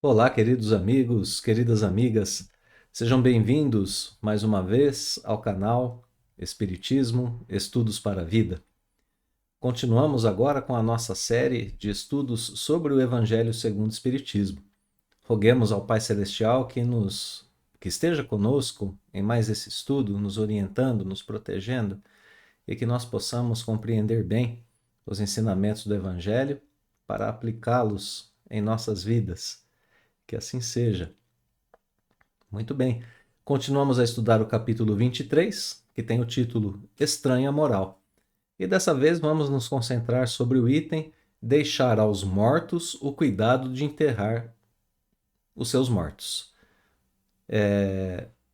Olá, queridos amigos, queridas amigas, sejam bem-vindos mais uma vez ao canal Espiritismo Estudos para a Vida. Continuamos agora com a nossa série de estudos sobre o Evangelho segundo o Espiritismo. Roguemos ao Pai Celestial que esteja conosco em mais esse estudo, nos orientando, nos protegendo e que nós possamos compreender bem os ensinamentos do Evangelho para aplicá-los em nossas vidas. Que assim seja. Muito bem. Continuamos a estudar o capítulo 23, que tem o título Estranha Moral. E dessa vez vamos nos concentrar sobre o item Deixar aos mortos o cuidado de enterrar os seus mortos.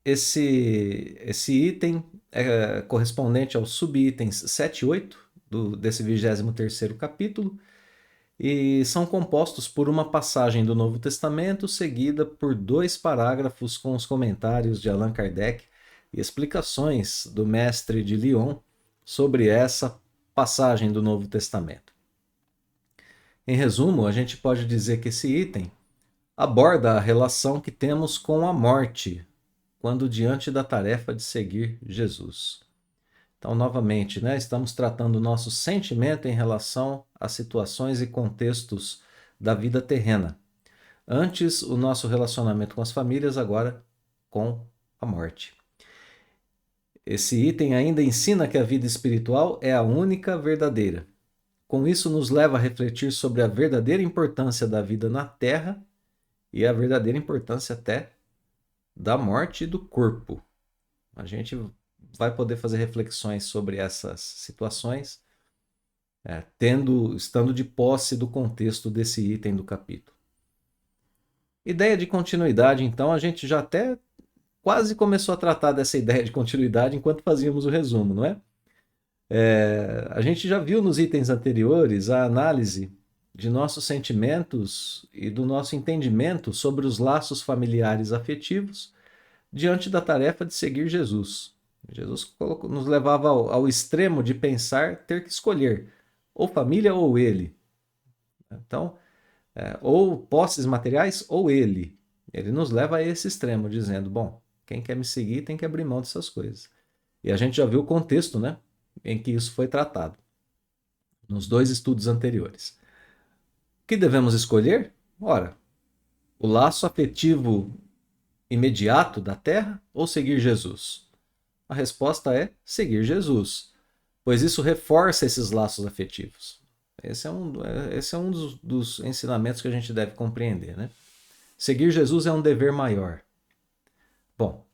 Esse item é correspondente aos subitens 7 e 8 desse 23º capítulo, e são compostos por uma passagem do Novo Testamento seguida por 2 parágrafos com os comentários de Allan Kardec e explicações do mestre de Lyon sobre essa passagem do Novo Testamento. Em resumo, a gente pode dizer que esse item aborda a relação que temos com a morte quando diante da tarefa de seguir Jesus. Então, novamente, estamos tratando o nosso sentimento em relação a situações e contextos da vida terrena. Antes, o nosso relacionamento com as famílias, agora com a morte. Esse item ainda ensina que a vida espiritual é a única verdadeira. Com isso, nos leva a refletir sobre a verdadeira importância da vida na Terra e a verdadeira importância até da morte do corpo. A gente vai poder fazer reflexões sobre essas situações, estando de posse do contexto desse item do capítulo. Ideia de continuidade, então, a gente já até quase começou a tratar dessa ideia de continuidade enquanto fazíamos o resumo, não é? A gente já viu nos itens anteriores a análise de nossos sentimentos e do nosso entendimento sobre os laços familiares afetivos diante da tarefa de seguir Jesus. Jesus nos levava ao extremo de pensar ter que escolher ou família ou ele. Então, ou posses materiais ou ele. Ele nos leva a esse extremo, dizendo, bom, quem quer me seguir tem que abrir mão dessas coisas. E a gente já viu o contexto, em que isso foi tratado, nos 2 estudos anteriores. O que devemos escolher? Ora, o laço afetivo imediato da terra ou seguir Jesus? A resposta é seguir Jesus, pois isso reforça esses laços afetivos. Esse é um dos ensinamentos que a gente deve compreender, né? Seguir Jesus é um dever maior. Bom,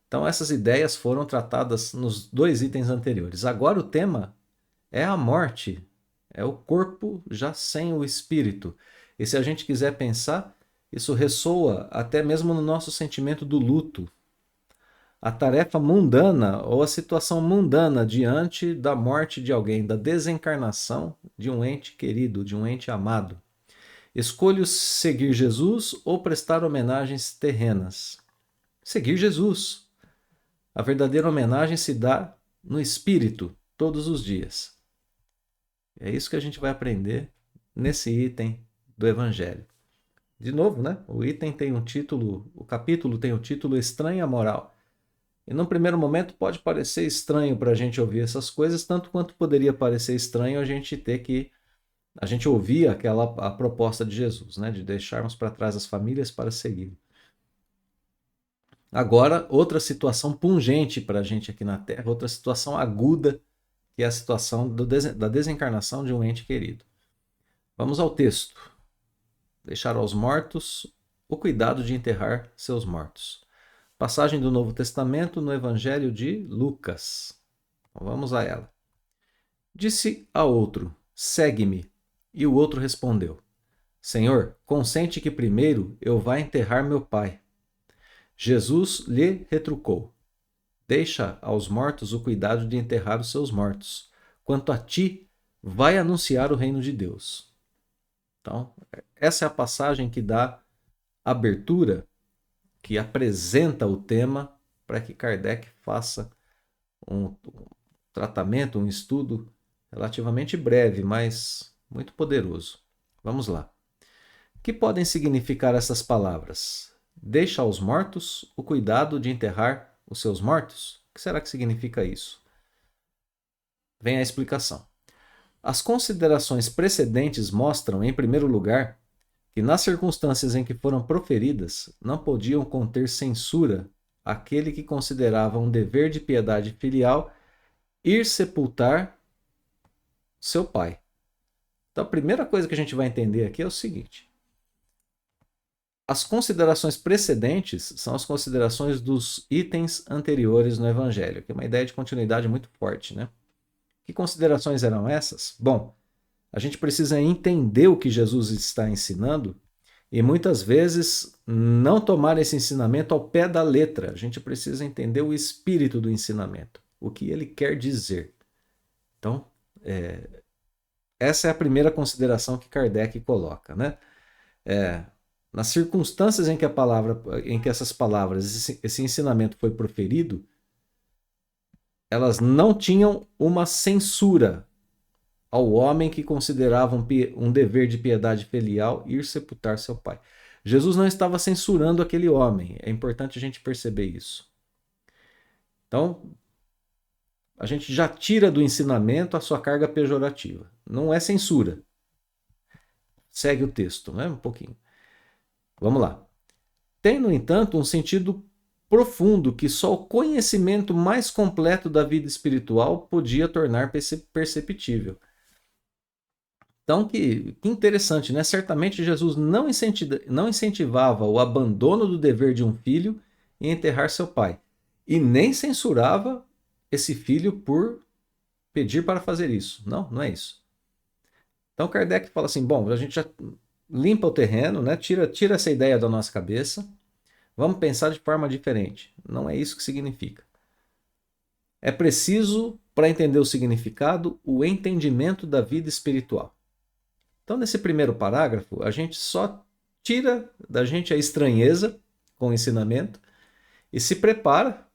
então essas ideias foram tratadas nos 2 itens anteriores. Agora o tema é a morte, é o corpo já sem o espírito. E se a gente quiser pensar, isso ressoa até mesmo no nosso sentimento do luto. A tarefa mundana ou a situação mundana diante da morte de alguém, da desencarnação de um ente querido, de um ente amado. Escolho seguir Jesus ou prestar homenagens terrenas. Seguir Jesus. A verdadeira homenagem se dá no espírito, todos os dias. É isso que a gente vai aprender nesse item do Evangelho. De novo, o item tem um título, o capítulo tem o título Estranha Moral. E num primeiro momento pode parecer estranho para a gente ouvir essas coisas, tanto quanto poderia parecer estranho a gente ouvir a proposta de Jesus, de deixarmos para trás as famílias para seguir. Agora, outra situação pungente para a gente aqui na Terra, outra situação aguda, que é a situação da desencarnação de um ente querido. Vamos ao texto. Deixar aos mortos o cuidado de enterrar seus mortos. Passagem do Novo Testamento no Evangelho de Lucas. Então vamos a ela. Disse a outro: segue-me. E o outro respondeu: Senhor, consente que primeiro eu vá enterrar meu pai. Jesus lhe retrucou: deixa aos mortos o cuidado de enterrar os seus mortos. Quanto a ti, vai anunciar o reino de Deus. Então, essa é a passagem que dá abertura, que apresenta o tema para que Kardec faça um tratamento, um estudo relativamente breve, mas muito poderoso. Vamos lá. que podem significar essas palavras? Deixa aos mortos o cuidado de enterrar os seus mortos? O que será que significa isso? Vem a explicação. As considerações precedentes mostram, em primeiro lugar, que nas circunstâncias em que foram proferidas, não podiam conter censura aquele que considerava um dever de piedade filial ir sepultar seu pai. Então, a primeira coisa que a gente vai entender aqui é o seguinte: as considerações precedentes são as considerações dos itens anteriores no Evangelho, que é uma ideia de continuidade muito forte, né? Que considerações eram essas? Bom, a gente precisa entender o que Jesus está ensinando e muitas vezes não tomar esse ensinamento ao pé da letra. A gente precisa entender o espírito do ensinamento, o que ele quer dizer. Então, essa é a primeira consideração que Kardec coloca, né? Nas circunstâncias em que essas palavras, esse ensinamento foi proferido, elas não tinham uma censura ao homem que considerava um dever de piedade filial ir sepultar seu pai. Jesus não estava censurando aquele homem. É importante a gente perceber isso. Então, a gente já tira do ensinamento a sua carga pejorativa. Não é censura. Segue o texto, né? Um pouquinho. Vamos lá. Tem, no entanto, um sentido profundo que só o conhecimento mais completo da vida espiritual podia tornar perceptível. Então, que interessante, né? Certamente Jesus não incentivava o abandono do dever de um filho em enterrar seu pai. E nem censurava esse filho por pedir para fazer isso. Não, não é isso. Então Kardec fala assim, bom, a gente já limpa o terreno, né? Tira essa ideia da nossa cabeça. Vamos pensar de forma diferente. Não é isso que significa. É preciso, para entender o significado, o entendimento da vida espiritual. Então, nesse primeiro parágrafo, a gente só tira da gente a estranheza com o ensinamento e se prepara,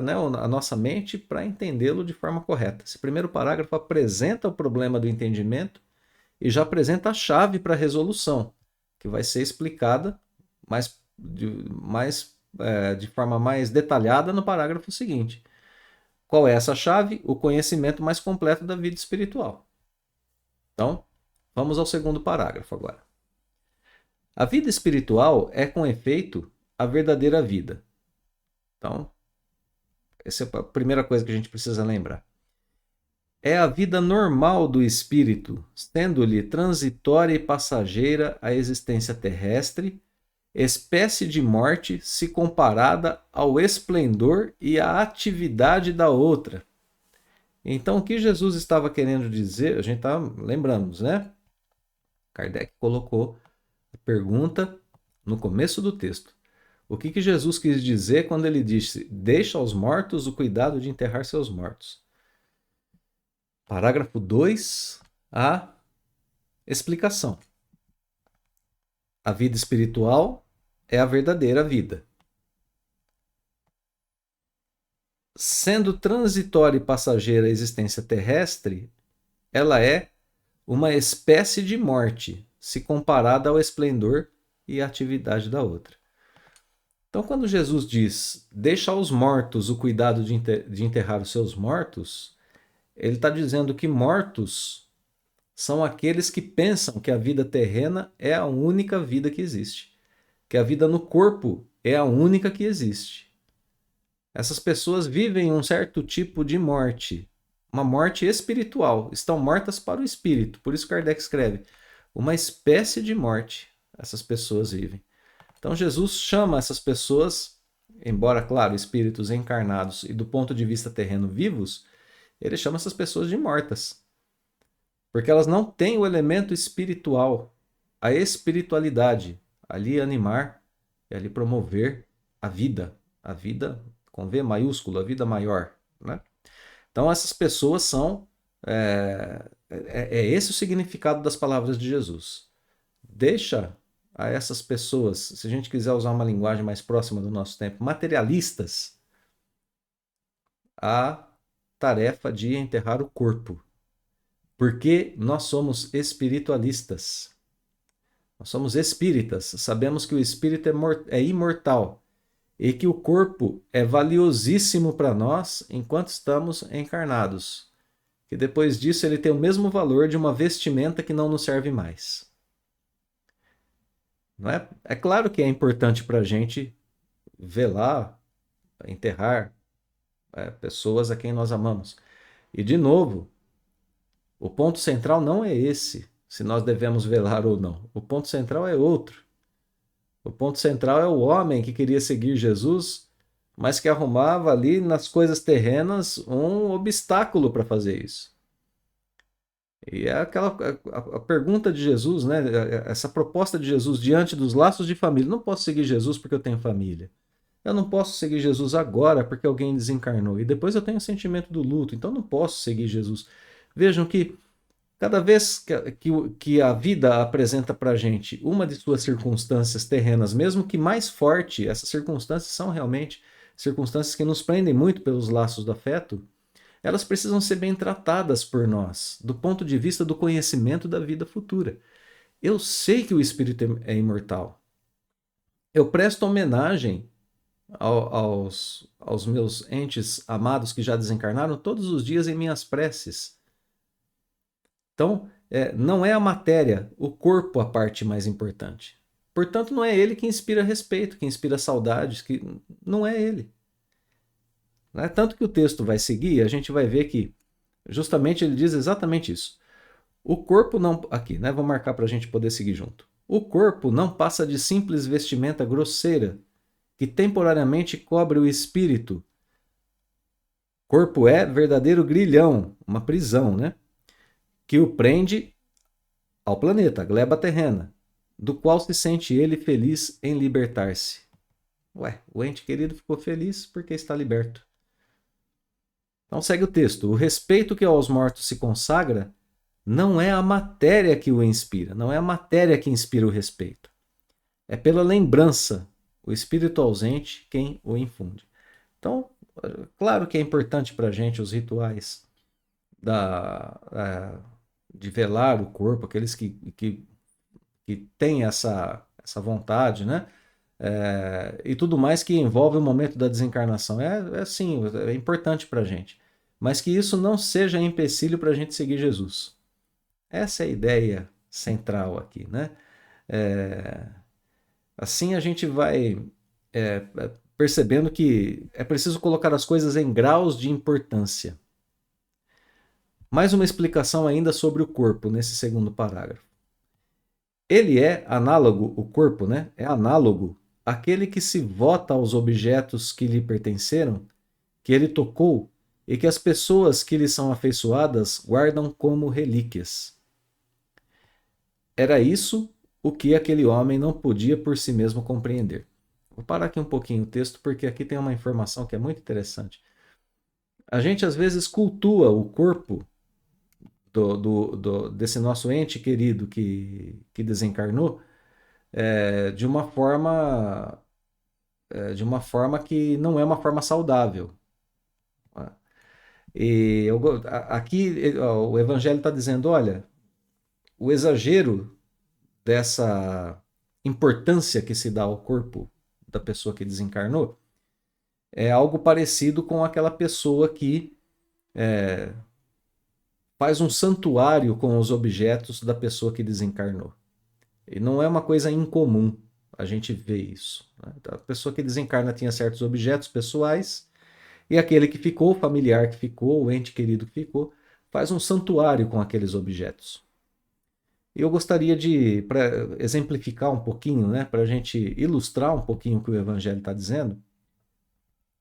né, a nossa mente para entendê-lo de forma correta. Esse primeiro parágrafo apresenta o problema do entendimento e já apresenta a chave para a resolução, que vai ser explicada de forma mais detalhada no parágrafo seguinte. Qual é essa chave? O conhecimento mais completo da vida espiritual. Então, vamos ao segundo parágrafo agora. A vida espiritual é, com efeito, a verdadeira vida. Então, essa é a primeira coisa que a gente precisa lembrar. É a vida normal do espírito, sendo-lhe transitória e passageira a existência terrestre, espécie de morte se comparada ao esplendor e à atividade da outra. Então, o que Jesus estava querendo dizer, a gente está lembrando, né? Kardec colocou a pergunta no começo do texto. O que Jesus quis dizer quando ele disse: deixa aos mortos o cuidado de enterrar seus mortos? Parágrafo 2, a explicação. A vida espiritual é a verdadeira vida. Sendo transitória e passageira a existência terrestre, ela é uma espécie de morte, se comparada ao esplendor e à atividade da outra. Então, quando Jesus diz, deixa aos mortos o cuidado de enterrar os seus mortos, ele está dizendo que mortos são aqueles que pensam que a vida terrena é a única vida que existe, que a vida no corpo é a única que existe. Essas pessoas vivem um certo tipo de morte, uma morte espiritual, estão mortas para o espírito. Por isso Kardec escreve, uma espécie de morte essas pessoas vivem. Então Jesus chama essas pessoas, embora, claro, espíritos encarnados e do ponto de vista terreno vivos, ele chama essas pessoas de mortas. Porque elas não têm o elemento espiritual, a espiritualidade, ali animar e ali promover a vida com V maiúsculo, a vida maior, né? Então essas pessoas são, é esse o significado das palavras de Jesus. Deixa a essas pessoas, se a gente quiser usar uma linguagem mais próxima do nosso tempo, materialistas, a tarefa de enterrar o corpo. Porque nós somos espiritualistas. Nós somos espíritas, sabemos que o espírito é imortal e que o corpo é valiosíssimo para nós enquanto estamos encarnados. Que depois disso ele tem o mesmo valor de uma vestimenta que não nos serve mais. Não é? É claro que é importante para a gente velar, enterrar pessoas a quem nós amamos. E, de novo, o ponto central não é esse, se nós devemos velar ou não. O ponto central é outro. O ponto central é o homem que queria seguir Jesus, mas que arrumava ali nas coisas terrenas um obstáculo para fazer isso. E é a pergunta de Jesus, né? Essa proposta de Jesus diante dos laços de família. Não posso seguir Jesus porque eu tenho família. Eu não posso seguir Jesus agora porque alguém desencarnou. E depois eu tenho o sentimento do luto, então não posso seguir Jesus. Vejam que cada vez que a vida apresenta para a gente uma de suas circunstâncias terrenas, mesmo que mais forte, essas circunstâncias são realmente circunstâncias que nos prendem muito pelos laços do afeto, elas precisam ser bem tratadas por nós, do ponto de vista do conhecimento da vida futura. Eu sei que o espírito é imortal. Eu presto homenagem aos meus entes amados que já desencarnaram todos os dias em minhas preces. Então, não é a matéria, o corpo a parte mais importante. Portanto, não é ele que inspira respeito, que inspira saudades, que não é ele. Né? Tanto que o texto vai seguir, a gente vai ver que justamente ele diz exatamente isso. O corpo não... Aqui, né? Vou marcar para a gente poder seguir junto. O corpo não passa de simples vestimenta grosseira, que temporariamente cobre o espírito. Corpo é verdadeiro grilhão, uma prisão, né? Que o prende ao planeta, a gleba terrena, do qual se sente ele feliz em libertar-se. Ué, o ente querido ficou feliz porque está liberto. Então segue o texto. O respeito que aos mortos se consagra não é a matéria que o inspira, não é a matéria que inspira o respeito. É pela lembrança, o espírito ausente, quem o infunde. Então, claro que é importante para a gente os rituais de velar o corpo, aqueles que têm essa vontade, né? E tudo mais que envolve o momento da desencarnação. Sim, é importante para a gente. Mas que isso não seja empecilho para a gente seguir Jesus. Essa é a ideia central aqui, né? Assim a gente vai percebendo que é preciso colocar as coisas em graus de importância. Mais uma explicação ainda sobre o corpo nesse segundo parágrafo. Ele é análogo, o corpo, né? É análogo àquele que se vota aos objetos que lhe pertenceram, que ele tocou e que as pessoas que lhe são afeiçoadas guardam como relíquias. Era isso o que aquele homem não podia por si mesmo compreender. Vou parar aqui um pouquinho o texto, porque aqui tem uma informação que é muito interessante. A gente às vezes cultua o corpo desse nosso ente querido que desencarnou de uma forma que não é uma forma saudável. E aqui o Evangelho está dizendo, olha, o exagero dessa importância que se dá ao corpo da pessoa que desencarnou é algo parecido com aquela pessoa que faz um santuário com os objetos da pessoa que desencarnou. E não é uma coisa incomum a gente ver isso. Né? A pessoa que desencarna tinha certos objetos pessoais e aquele que ficou, o familiar que ficou, o ente querido que ficou, faz um santuário com aqueles objetos. E eu gostaria de, para exemplificar um pouquinho, né, para a gente ilustrar um pouquinho o que o Evangelho está dizendo,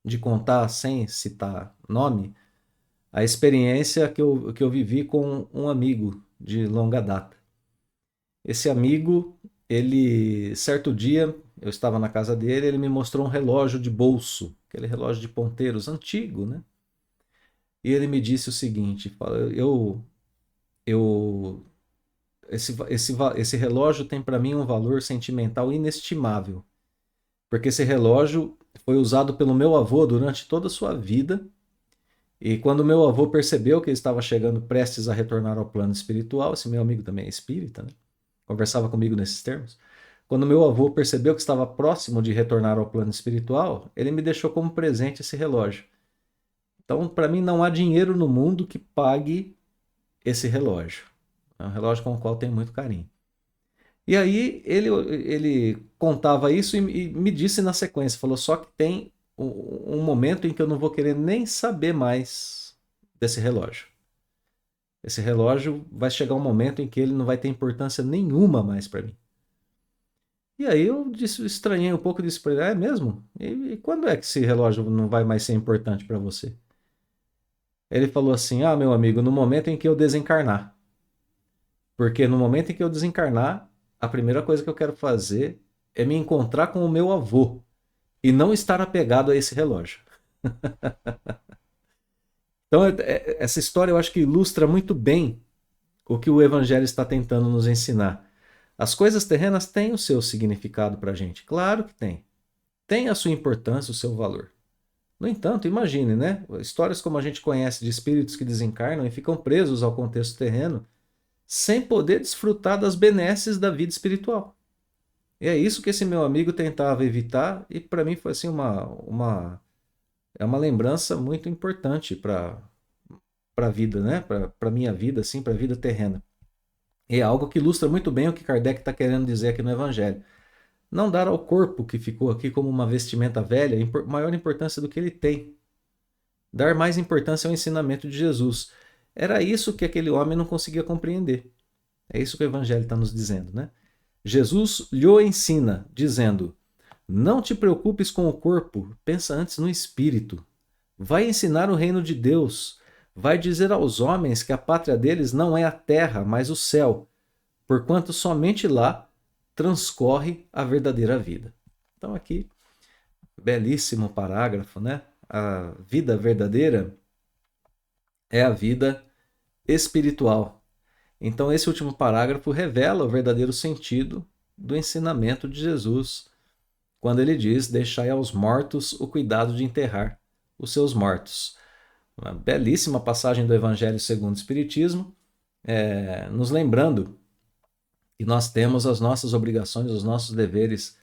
de contar sem citar nome, a experiência que eu vivi com um amigo de longa data. Esse amigo, ele, certo dia, eu estava na casa dele, ele me mostrou um relógio de bolso, aquele relógio de ponteiros antigo, né? E ele me disse o seguinte, esse relógio tem para mim um valor sentimental inestimável, porque esse relógio foi usado pelo meu avô durante toda a sua vida, e quando meu avô percebeu que ele estava chegando prestes a retornar ao plano espiritual, esse meu amigo também é espírita, né? conversava comigo nesses termos. Quando meu avô percebeu que estava próximo de retornar ao plano espiritual, ele me deixou como presente esse relógio. Então, para mim, não há dinheiro no mundo que pague esse relógio. É um relógio com o qual tenho muito carinho. E aí ele contava isso e me disse na sequência, falou, só que tem um momento em que eu não vou querer nem saber mais desse relógio. Esse relógio vai chegar um momento em que ele não vai ter importância nenhuma mais para mim. E aí eu estranhei um pouco e disse para ele, é mesmo? E quando é que esse relógio não vai mais ser importante para você? Ele falou assim, meu amigo, no momento em que eu desencarnar. Porque no momento em que eu desencarnar, a primeira coisa que eu quero fazer é me encontrar com o meu avô e não estar apegado a esse relógio. Então, essa história eu acho que ilustra muito bem o que o Evangelho está tentando nos ensinar. As coisas terrenas têm o seu significado para a gente. Claro que tem. Tem a sua importância, o seu valor. No entanto, imagine, né? Histórias como a gente conhece de espíritos que desencarnam e ficam presos ao contexto terreno sem poder desfrutar das benesses da vida espiritual. E é isso que esse meu amigo tentava evitar e para mim foi assim é uma lembrança muito importante para a vida, né? Para minha vida, assim, para a vida terrena. E é algo que ilustra muito bem o que Kardec está querendo dizer aqui no Evangelho. Não dar ao corpo que ficou aqui como uma vestimenta velha maior importância do que ele tem. Dar mais importância ao ensinamento de Jesus. Era isso que aquele homem não conseguia compreender. É isso que o Evangelho está nos dizendo, né? Jesus lhe ensina, dizendo: não te preocupes com o corpo, pensa antes no espírito. Vai ensinar o reino de Deus. Vai dizer aos homens que a pátria deles não é a terra, mas o céu, porquanto somente lá transcorre a verdadeira vida. Então, aqui, belíssimo parágrafo, né? A vida verdadeira é a vida espiritual. Então, esse último parágrafo revela o verdadeiro sentido do ensinamento de Jesus, quando ele diz: deixai aos mortos o cuidado de enterrar os seus mortos. Uma belíssima passagem do Evangelho segundo o Espiritismo, nos lembrando que nós temos as nossas obrigações, os nossos deveres,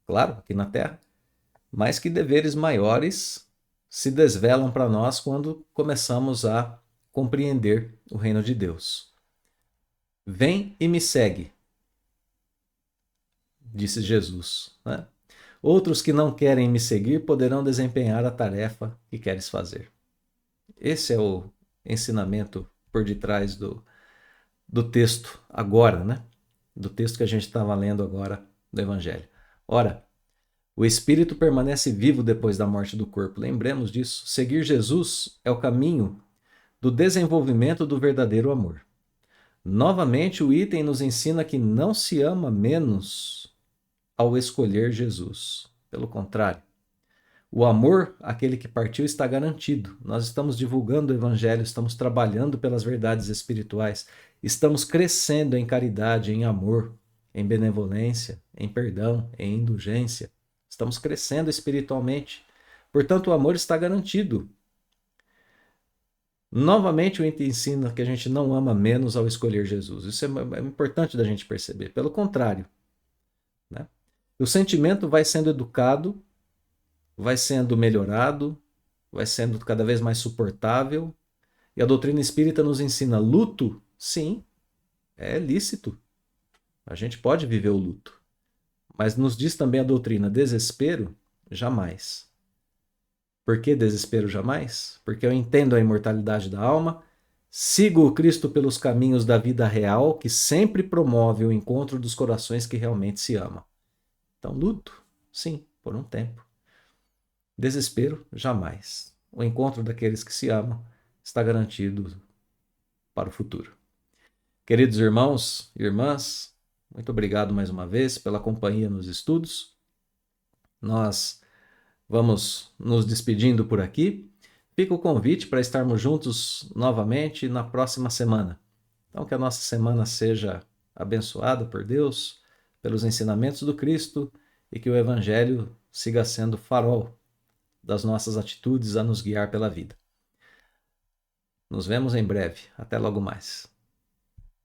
claro, aqui na Terra, mas que deveres maiores se desvelam para nós quando começamos a compreender o reino de Deus. Vem e me segue, disse Jesus, né? Outros que não querem me seguir poderão desempenhar a tarefa que queres fazer. Esse é o ensinamento por detrás do texto agora, né? Do texto que a gente estava lendo agora do Evangelho. Ora, o espírito permanece vivo depois da morte do corpo. Lembremos disso. Seguir Jesus é o caminho do desenvolvimento do verdadeiro amor. Novamente, o item nos ensina que não se ama menos ao escolher Jesus. Pelo contrário, o amor àquele que partiu está garantido. Nós estamos divulgando o Evangelho, estamos trabalhando pelas verdades espirituais, estamos crescendo em caridade, em amor, em benevolência, em perdão, em indulgência. Estamos crescendo espiritualmente. Portanto, o amor está garantido. Novamente, o item ensina que a gente não ama menos ao escolher Jesus. Isso é importante da gente perceber. Pelo contrário, né? O sentimento vai sendo educado, vai sendo melhorado, vai sendo cada vez mais suportável. E a doutrina espírita nos ensina luto, sim, é lícito. A gente pode viver o luto. Mas nos diz também a doutrina desespero, jamais. Por que desespero jamais? Porque eu entendo a imortalidade da alma, sigo o Cristo pelos caminhos da vida real, que sempre promove o encontro dos corações que realmente se amam. Então, luto, sim, por um tempo. Desespero, jamais. O encontro daqueles que se amam está garantido para o futuro. Queridos irmãos e irmãs, muito obrigado mais uma vez pela companhia nos estudos. Nós vamos nos despedindo por aqui. Fica o convite para estarmos juntos novamente na próxima semana. Então, que a nossa semana seja abençoada por Deus, pelos ensinamentos do Cristo e que o Evangelho siga sendo farol das nossas atitudes a nos guiar pela vida. Nos vemos em breve. Até logo mais.